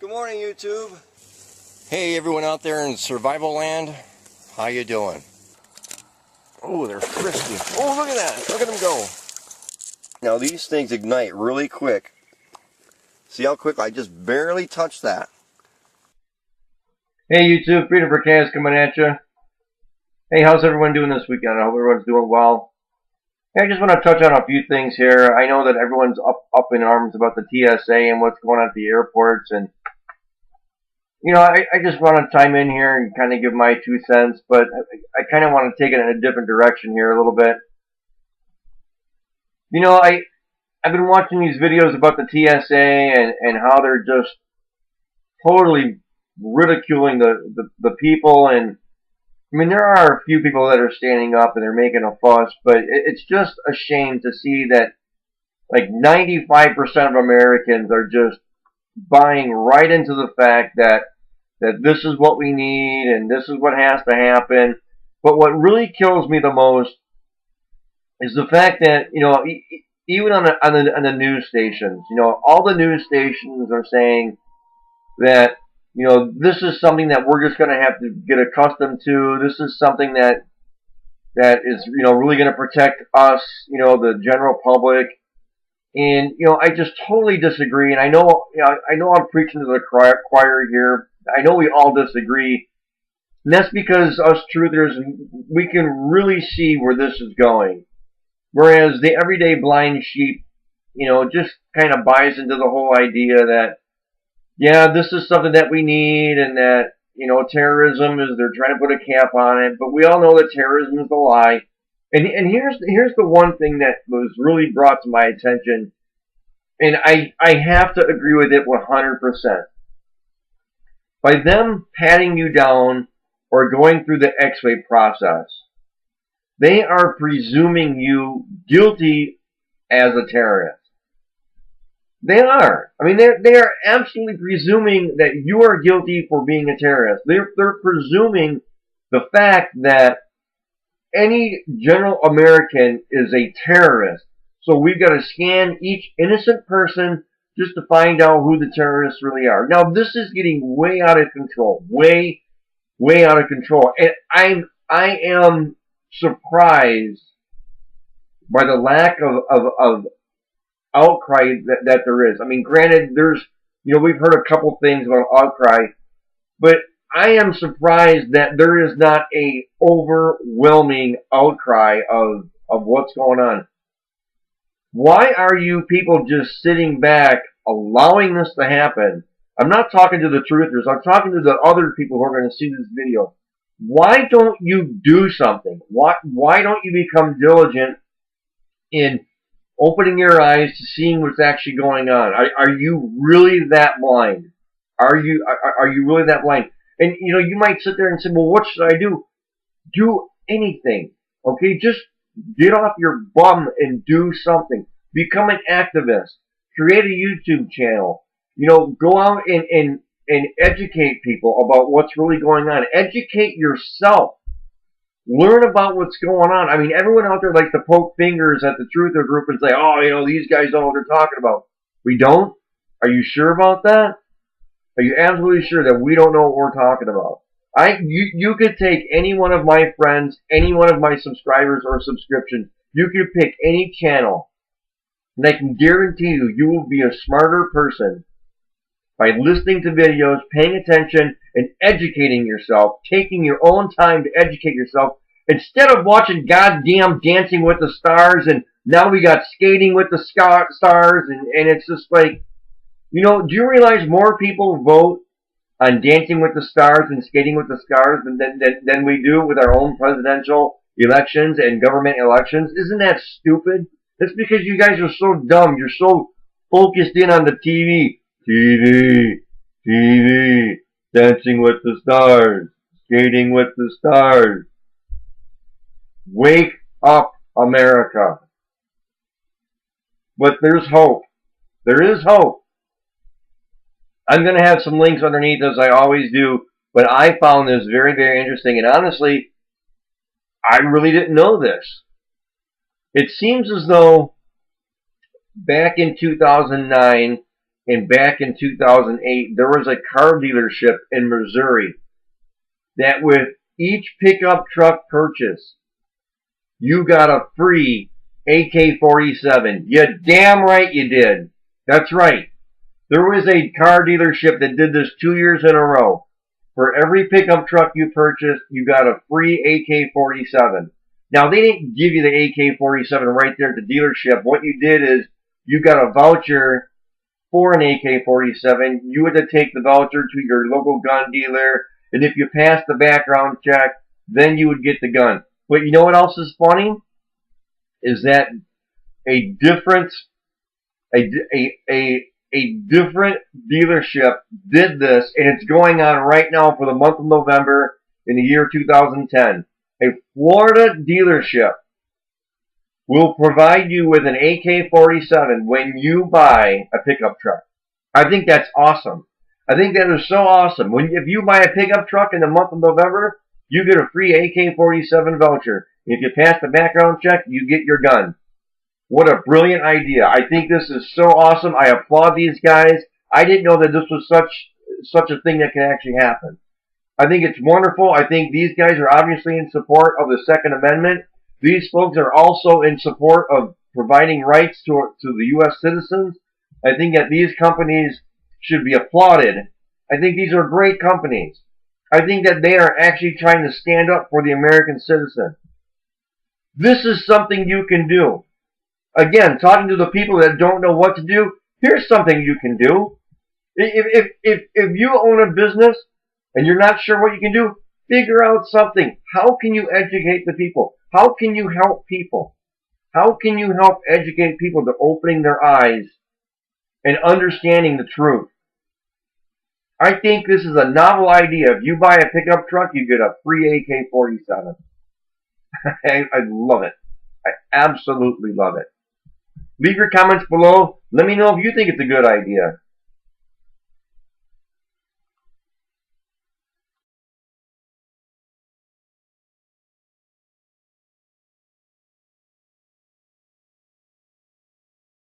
Good morning, YouTube. Hey, everyone out there in survival land. How you doing? Oh, they're frisky. Oh, look at that. Look at them go. Now, these things ignite really quick. See how quick? I just barely touched that. Hey YouTube, Freedom for Chaos coming at you. Hey, how's everyone doing this weekend? I hope everyone's doing well. Hey, I just want to touch on a few things here. I know that everyone's up in arms about the TSA and what's going on at the airports, and you know, I just want to chime in here and kind of give my 2 cents, but I kind of want to take it in a different direction here a little bit. You know, I've been watching these videos about the TSA and how they're just totally ridiculing the people, and I mean, there are a few people that are standing up and they're making a fuss, but it's just a shame to see that like 95% of Americans are just buying right into the fact that this is what we need and this is what has to happen. But what really kills me the most is the fact that, you know, even on the news stations, you know, all the news stations are saying that, you know, this is something that we're just going to have to get accustomed to. This is something that is, you know, really going to protect us, you know, the general public. And, you know, I just totally disagree. And I know, you know, I know I'm preaching to the choir here. I know we all disagree. And that's because us truthers, we can really see where this is going. Whereas the everyday blind sheep, you know, just kind of buys into the whole idea that, yeah, this is something that we need, and that, you know, terrorism is, they're trying to put a cap on it, but we all know that terrorism is a lie. And here's the one thing that was really brought to my attention, and I have to agree with it 100%. By them patting you down or going through the X-ray process, they are presuming you guilty as a terrorist. They are. I mean, they are absolutely presuming that you are guilty for being a terrorist. They're presuming the fact that any general American is a terrorist. So we've got to scan each innocent person just to find out who the terrorists really are. Now, this is getting way out of control. Way out of control. And I am surprised by the lack of outcry that there is. I mean, granted, there's, you know, we've heard a couple things about outcry, but I am surprised that there is not a overwhelming outcry of what's going on. Why are you people just sitting back, allowing this to happen? I'm not talking to the truthers. I'm talking to the other people who are going to see this video. Why don't you do something? Why don't you become diligent in opening your eyes to seeing what's actually going on? Are you really that blind? Are you really that blind? And you know, you might sit there and say, well, what should I do? Do anything. Okay? Just get off your bum and do something. Become an activist. Create a YouTube channel. You know, go out and educate people about what's really going on. Educate yourself. Learn about what's going on. I mean, everyone out there likes to poke fingers at the truther group and say, oh, you know, these guys don't know what they're talking about. We don't? Are you sure about that? Are you absolutely sure that we don't know what we're talking about? You could take any one of my friends, any one of my subscribers or subscriptions. You could pick any channel, and I can guarantee you, you will be a smarter person by listening to videos, paying attention, and educating yourself, taking your own time to educate yourself, instead of watching goddamn Dancing with the Stars, and now we got Skating with the Stars, and it's just like, you know, do you realize more people vote on Dancing with the Stars and Skating with the Stars than we do with our own presidential elections and government elections? Isn't that stupid? That's because you guys are so dumb. You're so focused in on the TV. TV, Dancing with the Stars, Skating with the Stars. Wake up, America. But there's hope. There is hope. I'm going to have some links underneath, as I always do, but I found this very, very interesting, and honestly, I really didn't know this. It seems as though back in 2009, and back in 2008, there was a car dealership in Missouri that with each pickup truck purchase, you got a free AK-47. You damn right you did. That's right. There was a car dealership that did this 2 years in a row. For every pickup truck you purchased, you got a free AK-47. Now, they didn't give you the AK-47 right there at the dealership. What you did is you got a voucher for an AK-47. You had to take the voucher to your local gun dealer, and if you passed the background check, then you would get the gun. But you know what else is funny? Is that a different dealership did this, and it's going on right now for the month of November in the year 2010. A Florida dealership will provide you with an AK-47 when you buy a pickup truck. I think that's awesome. I think that is so awesome. If you buy a pickup truck in the month of November, you get a free AK-47 voucher. If you pass the background check, you get your gun. What a brilliant idea. I think this is so awesome. I applaud these guys. I didn't know that this was such a thing that can actually happen. I think it's wonderful. I think these guys are obviously in support of the Second Amendment. These folks are also in support of providing rights to the U.S. citizens. I think that these companies should be applauded. I think these are great companies. I think that they are actually trying to stand up for the American citizen. This is something you can do. Again, talking to the people that don't know what to do, here's something you can do. If you own a business and you're not sure what you can do, figure out something. How can you educate the people? How can you help people? How can you help educate people to opening their eyes and understanding the truth? I think this is a novel idea. If you buy a pickup truck, you get a free AK-47. I love it. I absolutely love it. Leave your comments below. Let me know if you think it's a good idea.